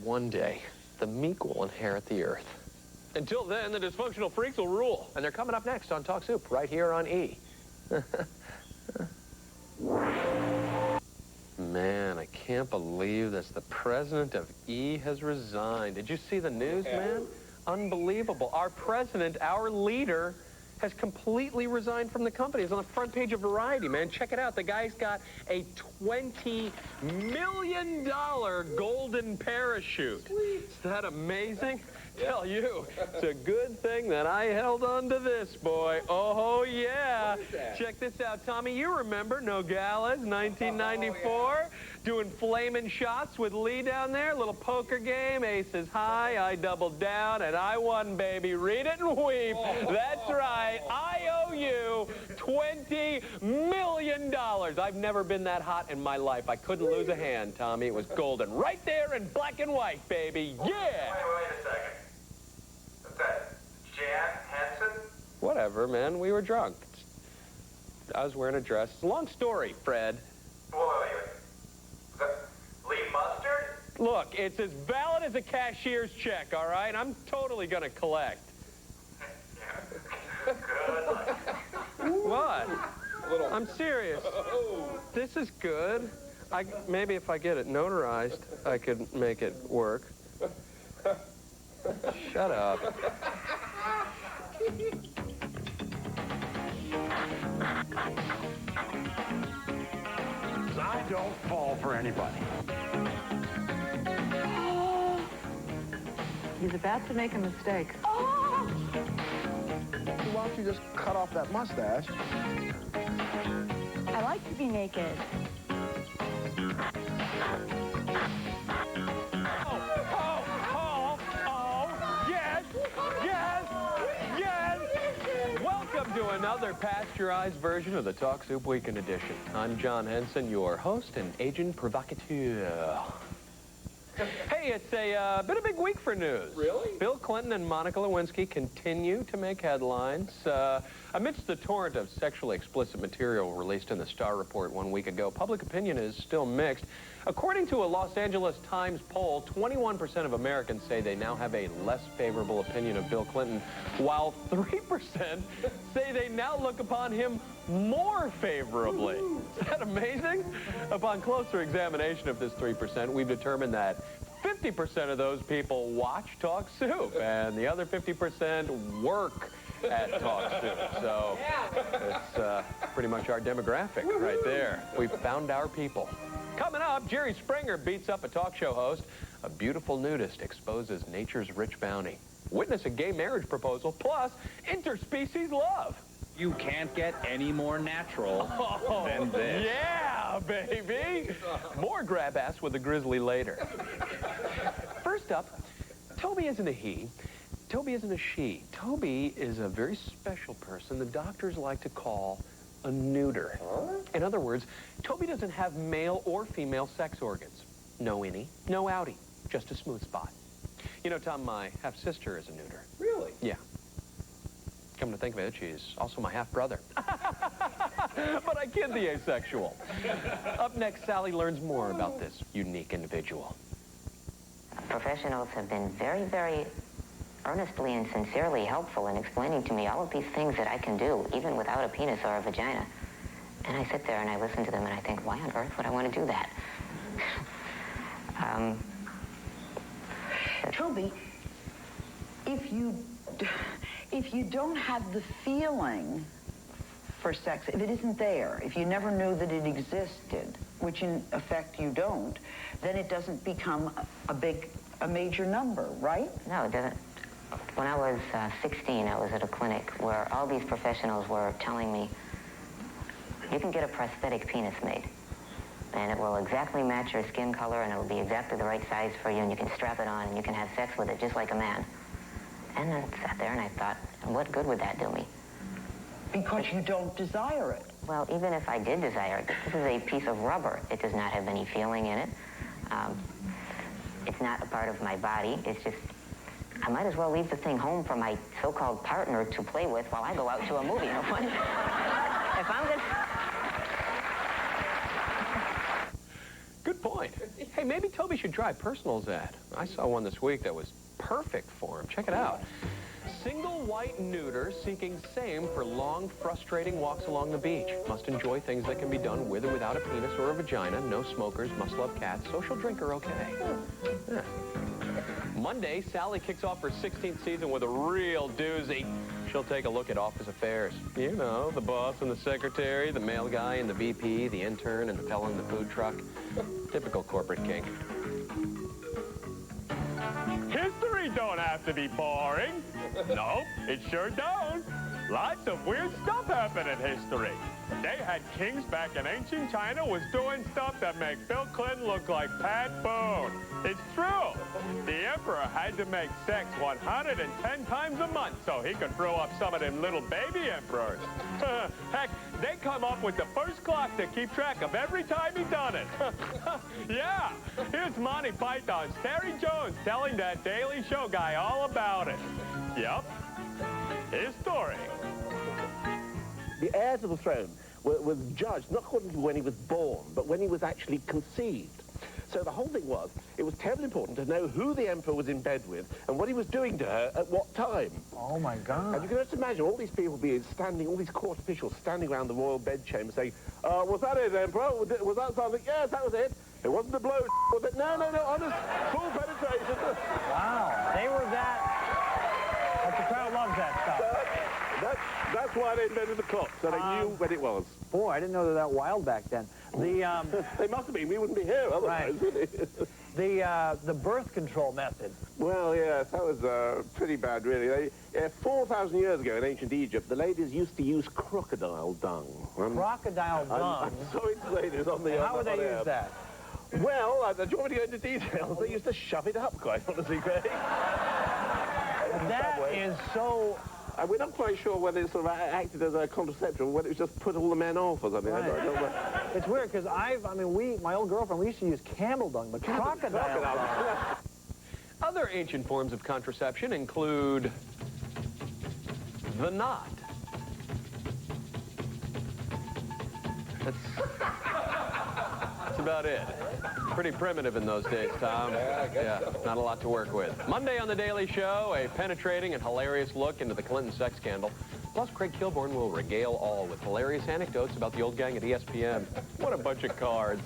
one day, the meek will inherit the earth. Until then, the dysfunctional freaks will rule. And they're coming up next on Talk Soup, right here on E. Man, I can't believe this. The president of E has resigned. Did you see the news, man? Unbelievable. Our president, our leader, has completely resigned from the company. It's on the front page of Variety, man. Check it out. The guy's got a $20 million golden parachute. Sweet. Is that amazing? Tell you, it's a good thing that I held on to this, boy. Oh, yeah. Check this out, Tommy. You remember Nogales, 1994? Doing flaming shots with Lee down there. Little poker game, aces high. I doubled down, and I won, baby. Read it and weep. That's right. I owe you $20 million. I've never been that hot in my life. I couldn't lose a hand, Tommy. It was golden. Right there in black and white, baby. Yeah! Wait a second. Is that Jan Henson? Whatever, man. We were drunk. I was wearing a dress. It's a long story, Fred. Wait. Is that Lee Mustard? Look, it's as valid as a cashier's check, all right? I'm totally gonna collect. Good. What? I'm serious. This is good. Maybe if I get it notarized, I could make it work. Shut up. I don't fall for anybody. He's about to make a mistake. Why don't you just cut off that mustache? I like to be naked. Yes! Welcome to another pasteurized version of the Talk Soup Weekend Edition. I'm John Henson, your host and agent provocateur. Hey, it's been a big week for news. Really? Bill Clinton and Monica Lewinsky continue to make headlines. Amidst the torrent of sexually explicit material released in the Star Report 1 week ago, public opinion is still mixed. According to a Los Angeles Times poll, 21% of Americans say they now have a less favorable opinion of Bill Clinton, while 3% say they now look upon him more favorably. Is that amazing? Upon closer examination of this 3%, we've determined that 50% of those people watch Talk Soup, and the other 50% work at Talk Soup. So it's pretty much our demographic right there. We've found our people. Coming up, Jerry Springer beats up a talk show host. A beautiful nudist exposes nature's rich bounty. Witness a gay marriage proposal, plus interspecies love. You can't get any more natural than this. Yeah, baby! More grab ass with a grizzly later. First up, Toby isn't a he. Toby isn't a she. Toby is a very special person the doctors like to call a neuter. In other words, Toby doesn't have male or female sex organs. No innie, no outie, just a smooth spot. You know, Tom, my half-sister is a neuter. Really? Yeah. Come to think of it, she's also my half-brother. But I kid the asexual. Up next, Sally learns more about this unique individual. Professionals have been very, very earnestly and sincerely helpful in explaining to me all of these things that I can do, even without a penis or a vagina. And I sit there and I listen to them and I think, why on earth would I want to do that? Toby, if you don't have the feeling for sex, if it isn't there, if you never knew that it existed, which in effect you don't, then it doesn't become a major number, right? No, it doesn't. When I was 16, I was at a clinic where all these professionals were telling me, you can get a prosthetic penis made, and it will exactly match your skin color, and it will be exactly the right size for you, and you can strap it on, and you can have sex with it just like a man. And I sat there and I thought, what good would that do me? Because you don't desire it. Well, even if I did desire it, this is a piece of rubber. It does not have any feeling in it. It's not a part of my body. It's just, I might as well leave the thing home for my so-called partner to play with while I go out to a movie. You know what? If I'm just... Good point. Hey, maybe Toby should try Personal's ad. I saw one this week that was perfect for him. Check it out. Single white neuter seeking same for long, frustrating walks along the beach. Must enjoy things that can be done with or without a penis or a vagina. No smokers, must love cats. Social drinker, okay. Yeah. Monday, Sally kicks off her 16th season with a real doozy. She'll take a look at office affairs. You know, the boss and the secretary, the mail guy and the VP, the intern and the fella in the food truck. Typical corporate kink. History don't have to be boring. Nope, it sure don't. Lots of weird stuff happened in history. They had kings back in ancient China was doing stuff that make Bill Clinton look like Pat Boone. It's true. The emperor had to make sex 110 times a month so he could throw up some of them little baby emperors. Heck, they come up with the first clock to keep track of every time he done it. Yeah, here's Monty Python's Terry Jones telling that Daily Show guy all about it. Yep, his story. The heir to the throne was judged not according to when he was born, but when he was actually conceived. So the whole thing was, it was terribly important to know who the emperor was in bed with and what he was doing to her at what time. Oh, my God. And you can just imagine all these people being standing, all these court officials standing around the royal bedchamber saying, was that it, Emperor? Was that something? Yes, that was it. It wasn't a blow, was it? No, honest, full penetration. Wow, they were that. But the crowd loves that stuff. That's why they invented the clock, so they knew when it was. Boy, I didn't know they were that wild back then. They must have been. We wouldn't be here otherwise, Right. would we? The birth control method. Well, yes, that was pretty bad, really. 4,000 years ago in ancient Egypt, the ladies used to use crocodile dung. Crocodile dung? I'm sorry to say this on the How would they use that? Well, do you want me to go into details? They used to shove it up, quite honestly, Greg. That is so... And we're not quite sure whether it sort of acted as a contraception or whether it just put all the men off or something. Right. I don't know. It's weird, because my old girlfriend, we used to use camel dung, but crocodile dung. Other ancient forms of contraception include the knot. That's about it. Pretty primitive in those days, Tom. Yeah, not a lot to work with. Monday on The Daily Show, a penetrating and hilarious look into the Clinton sex scandal. Plus, Craig Kilborn will regale all with hilarious anecdotes about the old gang at ESPN. What a bunch of cards.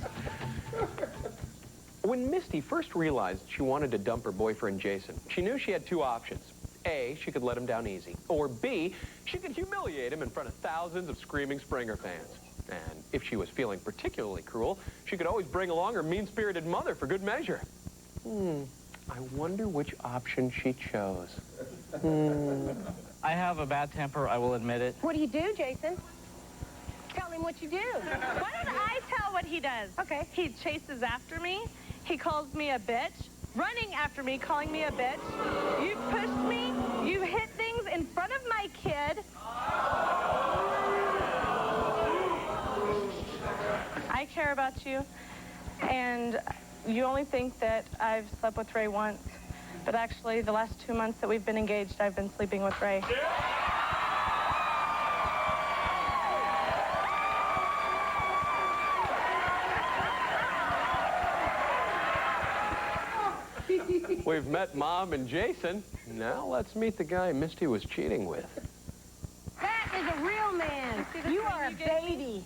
When Misty first realized she wanted to dump her boyfriend, Jason, she knew she had two options. A, she could let him down easy. Or B, she could humiliate him in front of thousands of screaming Springer fans. And if she was feeling particularly cruel, she could always bring along her mean-spirited mother for good measure. I wonder which option she chose. I have a bad temper, I will admit it. What do you do, Jason? Tell him what you do. Why don't I tell what he does? Okay. He chases after me. He calls me a bitch. Running after me, calling me a bitch. You pushed me. You hit things in front of my kid. I care about you, and you only think that I've slept with Ray once, but actually the last 2 months that we've been engaged, I've been sleeping with Ray. We've met Mom and Jason. Now let's meet the guy Misty was cheating with. That is a real man. You are a baby.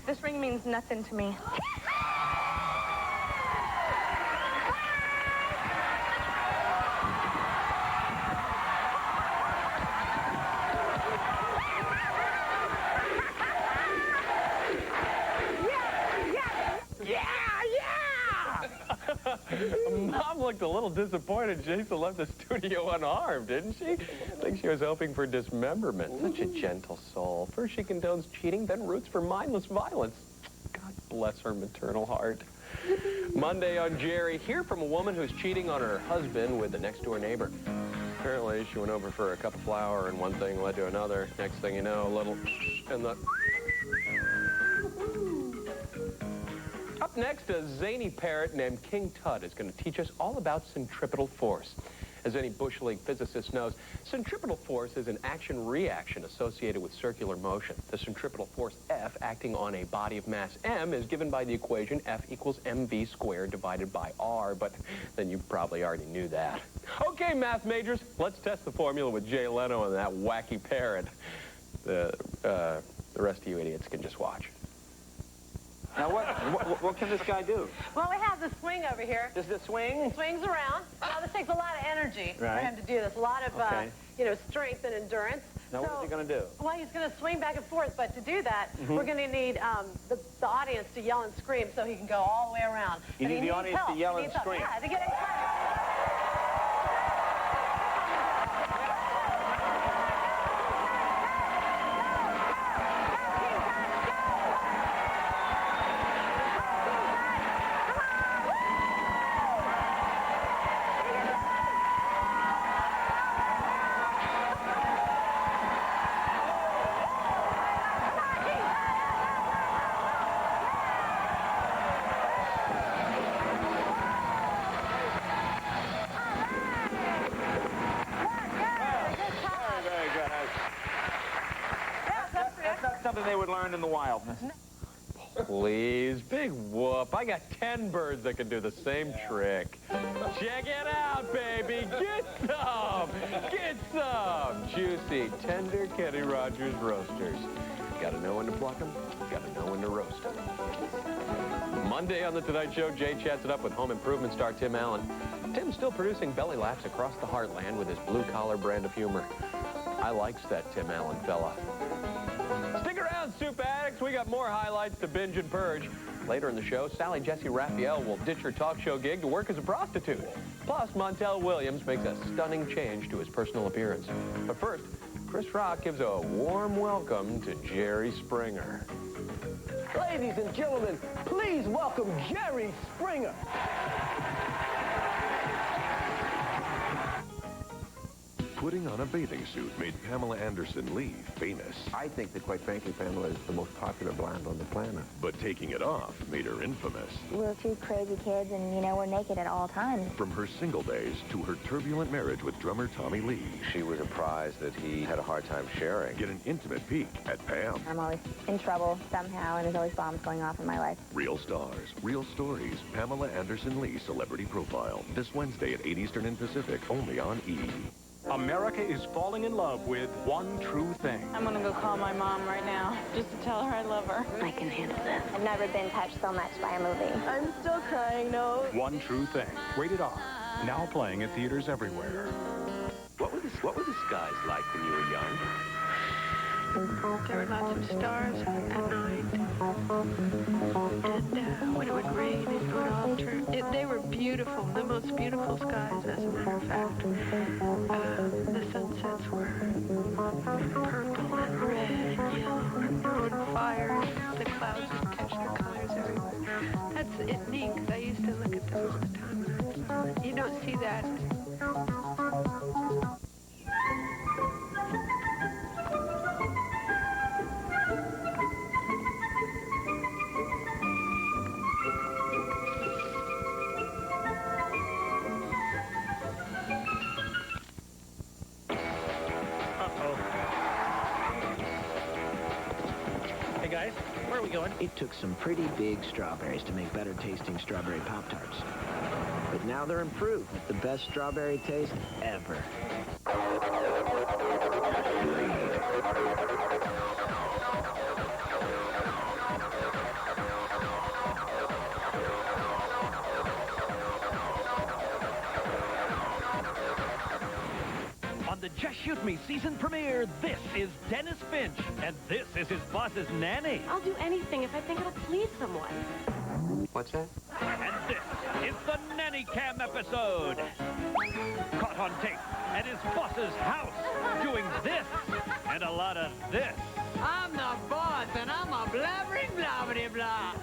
This ring means nothing to me. Mom looked a little disappointed Jason left the studio unarmed, didn't she? I think she was hoping for dismemberment. Such a gentle soul. First she condones cheating, then roots for mindless violence. God bless her maternal heart. Monday on Jerry, hear from a woman who's cheating on her husband with the next-door neighbor. Apparently, she went over for a cup of flour, and one thing led to another. Next thing you know, a little... and the... Up next, a zany parrot named King Tut is going to teach us all about centripetal force. As any Bush League physicist knows, centripetal force is an action-reaction associated with circular motion. The centripetal force F acting on a body of mass m is given by the equation F equals mv squared divided by r, but then you probably already knew that. Okay, math majors, let's test the formula with Jay Leno and that wacky parrot. The rest of you idiots can just watch. Now, what can this guy do? Well, we have the swing over here. This is the swing? It swings around. Now, this takes a lot of energy for him to do this. A lot of, strength and endurance. Now, what is he going to do? Well, he's going to swing back and forth, but to do that, we're going to need the audience to yell and scream so he can go all the way around. You need the audience to yell and scream. Yeah, to get excited. Something they would learn in the wildness. Please, big whoop. I got 10 birds that can do the same trick. Check it out, baby. Get some. Get some. Juicy, tender Kenny Rogers roasters. Gotta know when to pluck them. Gotta know when to roast them. Monday on The Tonight Show, Jay chats it up with home improvement star Tim Allen. Tim's still producing belly laughs across the heartland with his blue-collar brand of humor. I likes that Tim Allen fella. Stick around, soup addicts. We got more highlights to binge and purge. Later in the show, Sally Jesse Raphael will ditch her talk show gig to work as a prostitute. Plus, Montel Williams makes a stunning change to his personal appearance. But first, Chris Rock gives a warm welcome to Jerry Springer. Ladies and gentlemen, please welcome Jerry Springer. Putting on a bathing suit made Pamela Anderson Lee famous. I think that, quite frankly, Pamela is the most popular blonde on the planet. But taking it off made her infamous. We're two crazy kids, and, we're naked at all times. From her single days to her turbulent marriage with drummer Tommy Lee. She was surprised that he had a hard time sharing. Get an intimate peek at Pam. I'm always in trouble somehow, and there's always bombs going off in my life. Real stars, real stories. Pamela Anderson Lee Celebrity Profile. This Wednesday at 8 Eastern and Pacific, only on E! America is falling in love with one true thing. I'm gonna go call my mom right now, just to tell her I love her. I can handle this. I've never been touched so much by a movie. I'm still crying, no. One True Thing. Rated R. Now playing at theaters everywhere. What were the skies like when you were young? There were lots of stars at night. And when it would rain, it would all turn. They were beautiful, the most beautiful skies, as a matter of fact. The sunsets were purple and red and yellow and on fire. The clouds would catch the colors everywhere. That's neat, because I used to look at them all the time when I was little. You don't see that. Where are we going? It took some pretty big strawberries to make better tasting strawberry Pop-Tarts. But now they're improved with the best strawberry taste ever. On the Just Shoot Me season premiere, this is Dennis Finch, and this is his boss's nanny. I'll do anything if I think it'll please someone. What's that? And this is the Nanny Cam episode. Caught on tape at his boss's house, doing this and a lot of this. I'm the boss, and I'm a blabbering blabbity blah.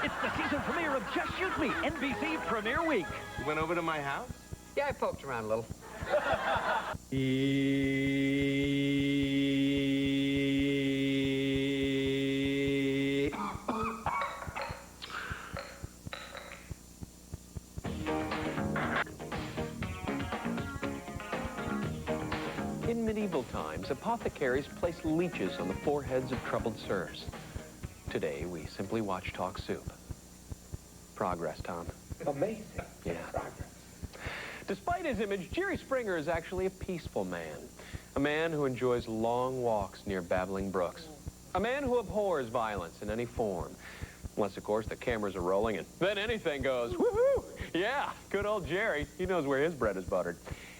It's the season premiere of Just Shoot Me, NBC Premiere Week. You went over to my house? Yeah, I poked around a little. In medieval times, apothecaries placed leeches on the foreheads of troubled serfs. Today, we simply watch Talk Soup. Progress, Tom. Amazing. Yeah. Progress. Despite his image, Jerry Springer is actually a peaceful man. A man who enjoys long walks near babbling brooks. A man who abhors violence in any form. Unless, of course, the cameras are rolling and then anything goes, woohoo! Yeah, good old Jerry. He knows where his bread is buttered.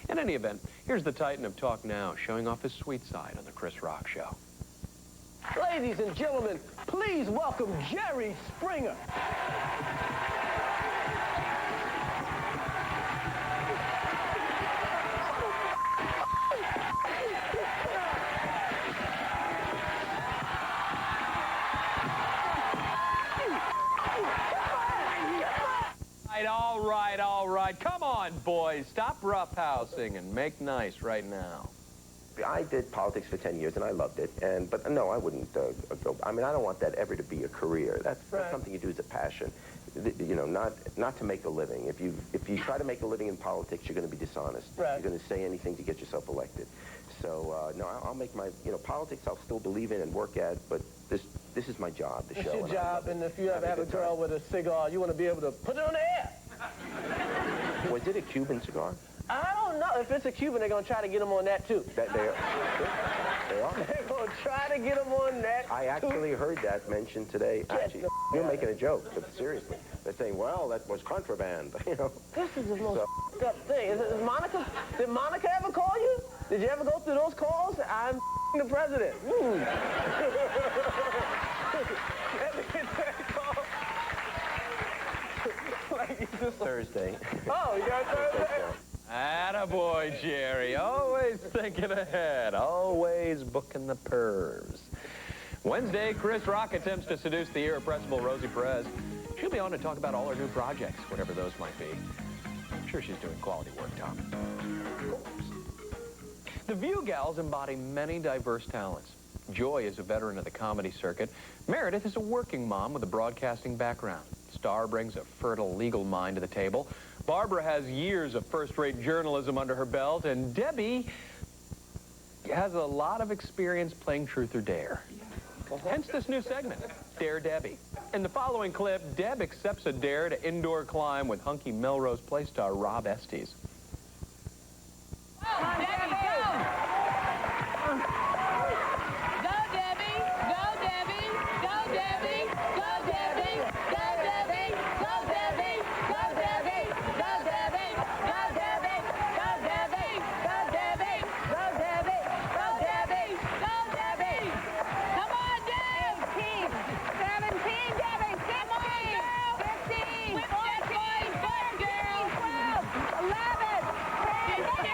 In any event, here's the Titan of Talk Now showing off his sweet side on the Chris Rock Show. Ladies and gentlemen, please welcome Jerry Springer. All right. Come on, boys. Stop roughhousing and make nice right now. I did politics for 10 years, and I loved it. But no, I wouldn't go. I mean, I don't want that ever to be a career. That's something you do as a passion. You know, not to make a living. If you try to make a living in politics, you're going to be dishonest. Right. You're going to say anything to get yourself elected. So no, I'll make my politics. I'll still believe in and work at, but this is my job. The show. It's your job, and if you ever have a girl with a cigar, you want to be able to put it on the air. Was it a Cuban cigar? I don't know. If it's a Cuban, they're going to try to get them on that, too. They are. They're going to try to get them on that, I actually heard that mentioned today. Actually, you're making a joke, but seriously. They're saying, well, that was contraband, you know. This is the most up thing. Did Monica ever call you? Did you ever go through those calls? I'm the president. Thursday. Oh, you got Thursday? Attaboy, Jerry. Always thinking ahead. Always booking the pervs. Wednesday, Chris Rock attempts to seduce the irrepressible Rosie Perez. She'll be on to talk about all her new projects, whatever those might be. I'm sure she's doing quality work, Tom. The View gals embody many diverse talents. Joy is a veteran of the comedy circuit. Meredith is a working mom with a broadcasting background. Star brings a fertile legal mind to the table. Barbara has years of first-rate journalism under her belt, and Debbie has a lot of experience playing Truth or Dare. Hence this new segment, Dare Debbie. In the following clip, Deb accepts a dare to indoor climb with hunky Melrose Place star Rob Estes. Go, Debbie, go! Go, Debbie! Go, Debbie! Go, Debbie! Go, Debbie! Go, Debbie! Go, Debbie! Go, Debbie! Go, Debbie! Go, Debbie! Go, Debbie! Go, Debbie! Go, Debbie! Go, Debbie! Go, Debbie! Come on, Deb! 18, 17, Debbie! 16, 15, 14, 15, 12, 11, 10, 11.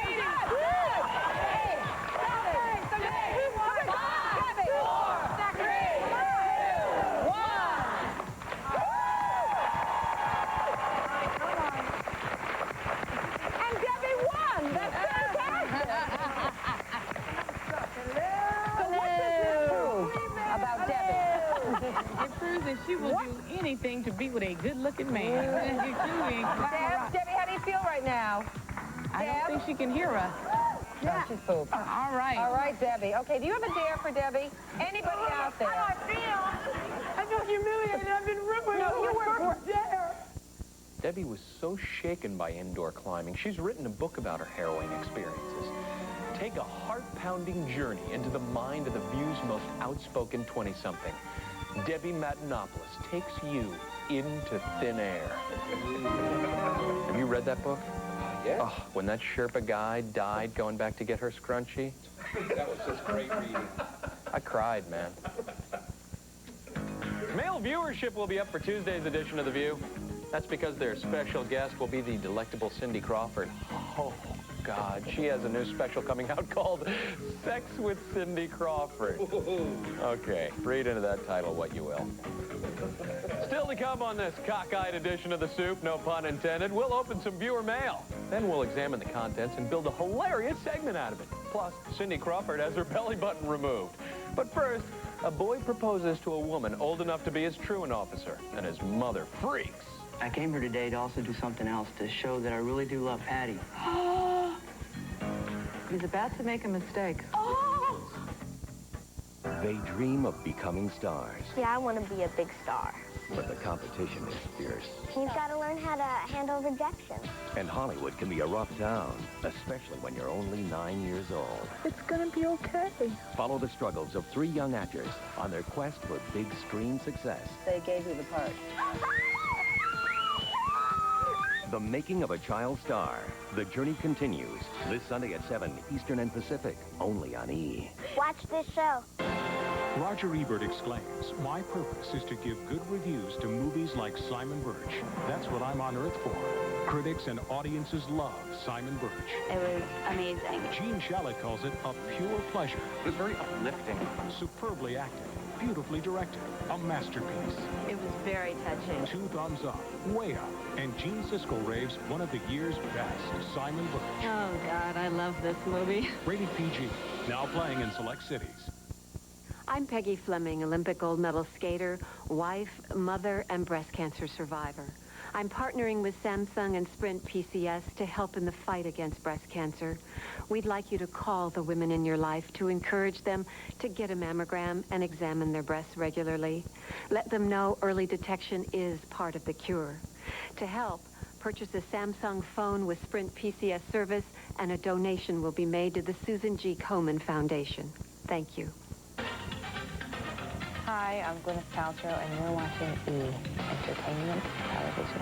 It proves that she will do anything to be with a good-looking man. Debbie, how do you feel right now? I don't think she can hear us. Yeah. She's pooped. All right. All right, Debbie. Okay, do you have a dare for Debbie? Anybody out there? How do I feel? I feel humiliated. I've been ripping. No, you weren't. Dare. Debbie was so shaken by indoor climbing, she's written a book about her harrowing experiences. Take a heart-pounding journey into the mind of the View's most outspoken 20-something. Debbie Matenopoulos takes you into thin air. Have you read that book? Yeah. Oh, when that Sherpa guy died going back to get her scrunchie. That was just great reading. I cried, man. Male viewership will be up for Tuesday's edition of The View. That's because their special guest will be the delectable Cindy Crawford. Oh, God, she has a new special coming out called Sex with Cindy Crawford. Okay, read into that title what you will. Still to come on this cockeyed edition of The Soup, no pun intended, we'll open some viewer mail. Then we'll examine the contents and build a hilarious segment out of it. Plus, Cindy Crawford has her belly button removed. But first, a boy proposes to a woman old enough to be his truant officer, and his mother freaks. I came here today to also do something else, to show that I really do love Patty. He's about to make a mistake. They dream of becoming stars, Yeah, I want to be a big star. but the competition is fierce. He's got to learn how to handle rejection. And Hollywood can be a rough town, especially when you're only 9 years old. It's gonna be okay. Follow the struggles of 3 young actors on their quest for big screen success. They gave you the part. The Making of a Child Star. The journey continues this Sunday at 7 Eastern and Pacific, only on E! Watch this show. Roger Ebert exclaims, "My purpose is to give good reviews to movies like Simon Birch. That's what I'm on Earth for." Critics and audiences love Simon Birch. It was amazing. Gene Shalit calls it a pure pleasure. It was very uplifting. Superbly acted, beautifully directed, a masterpiece. It was very touching. 2 thumbs up, way up. And Gene Siskel raves one of the year's best, Simon Birch. Oh, God, I love this movie. Rated PG, now playing in select cities. I'm Peggy Fleming, Olympic gold medal skater, wife, mother, and breast cancer survivor. I'm partnering with Samsung and Sprint PCS to help in the fight against breast cancer. We'd like you to call the women in your life to encourage them to get a mammogram and examine their breasts regularly. Let them know early detection is part of the cure. To help, purchase a Samsung phone with Sprint PCS service, and a donation will be made to the Susan G. Komen Foundation. Thank you. Hi, I'm Gwyneth Paltrow, and you're watching E! Entertainment Television.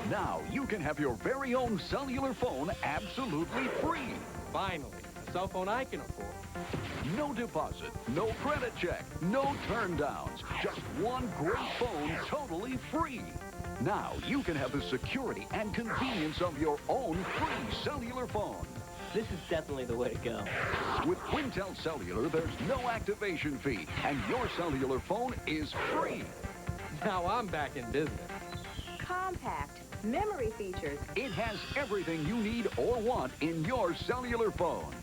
Now you can have your very own cellular phone absolutely free. Finally, a cell phone I can afford. No deposit, no credit check, no turn downs. Just one great phone totally free. Now you can have the security and convenience of your own free cellular phone. This is definitely the way to go. With Quintel Cellular, there's no activation fee, and your cellular phone is free. Now I'm back in business. Compact. Memory features. It has everything you need or want in your cellular phone.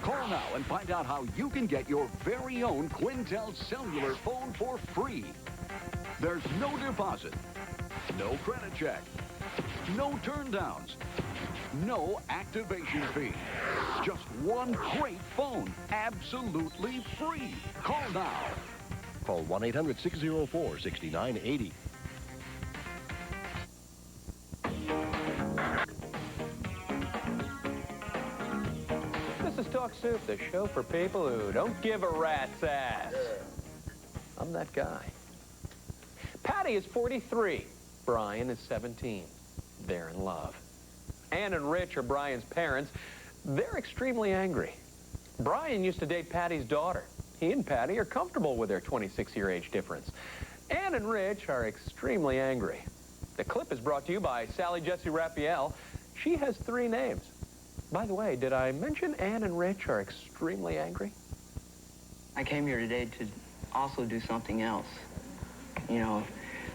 Call now and find out how you can get your very own Quintel Cellular phone for free. There's no deposit, no credit check, no turn downs, no activation fee. Just one great phone, absolutely free. Call now. Call 1-800-604-6980. This is Talk Soup, the show for people who don't give a rat's ass. I'm that guy. Patty is 43. Brian is 17. They're in love. Ann and Rich are Brian's parents. They're extremely angry. Brian used to date Patty's daughter. He and Patty are comfortable with their 26-year age difference. Ann and Rich are extremely angry. The clip is brought to you by Sally Jesse Raphael. She has 3 names. By the way, did I mention Ann and Rich are extremely angry? I came here today to also do something else. You know,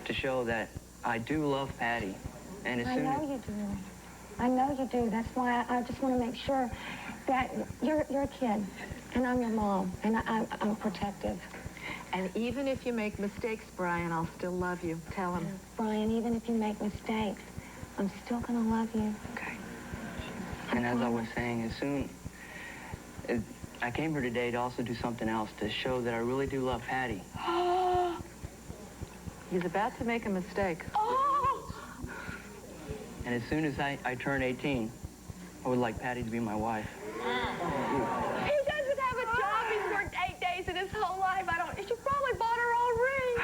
to show that I do love Patty. And as I soon know as... you do. I know you do. That's why I just want to make sure that you're a kid, and I'm your mom, and I'm protective. And even if you make mistakes, Brian, I'll still love you. Tell him. Brian, even if you make mistakes, I'm still going to love you. Okay. And as I was saying, I came here today to also do something else, to show that I really do love Patty. He's about to make a mistake. And as soon as I turn 18, I would like Patty to be my wife. He doesn't have a job. He's worked 8 days in his whole life. She probably bought her own ring.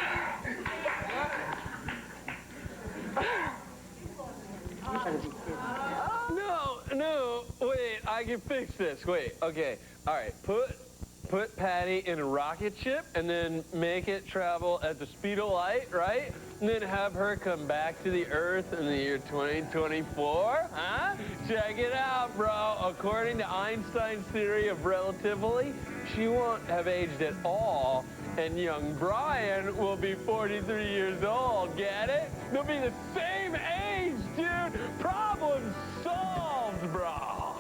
No, wait, I can fix this. Wait, okay, all right, put Patty in a rocket ship and then make it travel at the speed of light, right? And then have her come back to the Earth in the year 2024, huh? Check it out, bro. According to Einstein's theory of relativity, she won't have aged at all, and young Brian will be 43 years old, get it? They'll be the same age, dude. Problem solved, bro.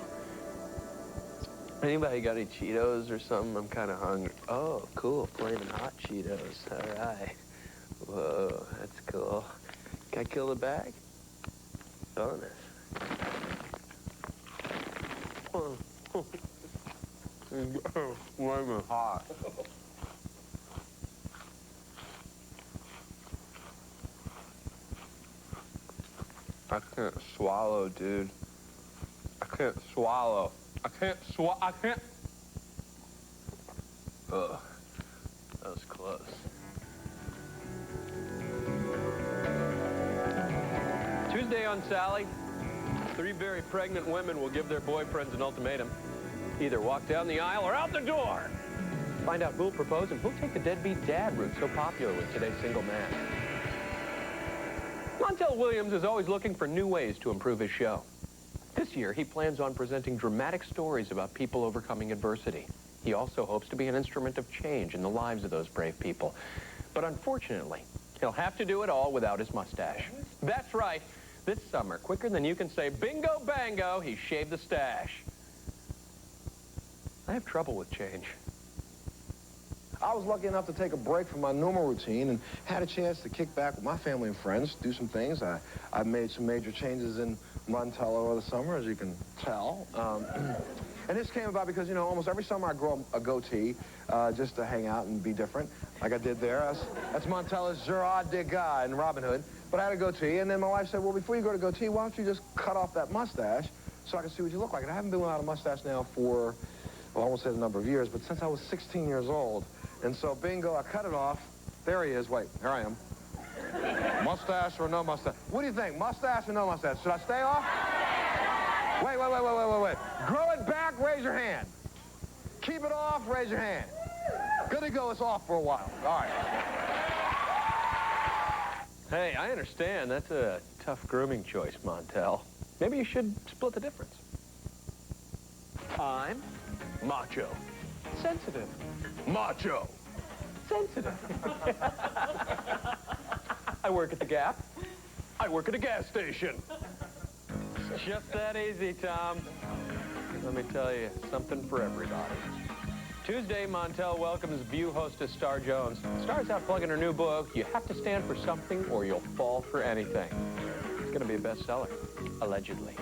Anybody got any Cheetos or something? I'm kind of hungry. Oh, cool. Flaming hot Cheetos. All right. Whoa, that's cool. Can I kill the bag? Bonus. Flaming hot. I can't swallow, dude. I can't swallow. I can't. Ugh. That was close. Tuesday on Sally, 3 very pregnant women will give their boyfriends an ultimatum. Either walk down the aisle or out the door. Find out who'll propose and who'll take the deadbeat dad route so popular with today's single man. Montel Williams is always looking for new ways to improve his show. This year, he plans on presenting dramatic stories about people overcoming adversity. He also hopes to be an instrument of change in the lives of those brave people. But unfortunately, he'll have to do it all without his mustache. That's right. This summer, quicker than you can say bingo bango, he shaved the stash. I have trouble with change. I was lucky enough to take a break from my normal routine and had a chance to kick back with my family and friends, do some things. I've made some major changes in Montel over the summer, as you can tell. And this came about because, you know, almost every summer I grow a goatee just to hang out and be different, like I did there. That's Montel's Gerard Degas in Robin Hood. But I had a goatee, and then my wife said, well, before you go to goatee, why don't you just cut off that mustache so I can see what you look like? And I haven't been without a mustache now for, well, I won't say the number of years, but since I was 16 years old. And so, bingo, I cut it off. There he is. Wait, here I am. Mustache or no mustache? What do you think, mustache or no mustache? Should I stay off? Wait. Grow it back, raise your hand. Keep it off, raise your hand. Good to go, it's off for a while. All right. Hey, I understand. That's a tough grooming choice, Montel. Maybe you should split the difference. I'm macho. Sensitive. Macho. Sensitive. I work at the Gap. I work at a gas station. It's just that easy, Tom. Let me tell you, something for everybody. Tuesday, Montel welcomes View hostess Star Jones. Star's out plugging her new book, You Have to Stand for Something or You'll Fall for Anything. It's going to be a bestseller, allegedly.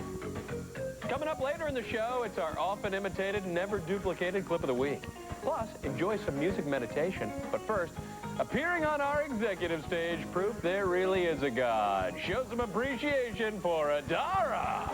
Coming up later in the show, it's our often imitated, never duplicated clip of the week. Plus, enjoy some music meditation. But first, appearing on our executive stage, proof there really is a God. Show some appreciation for Adara.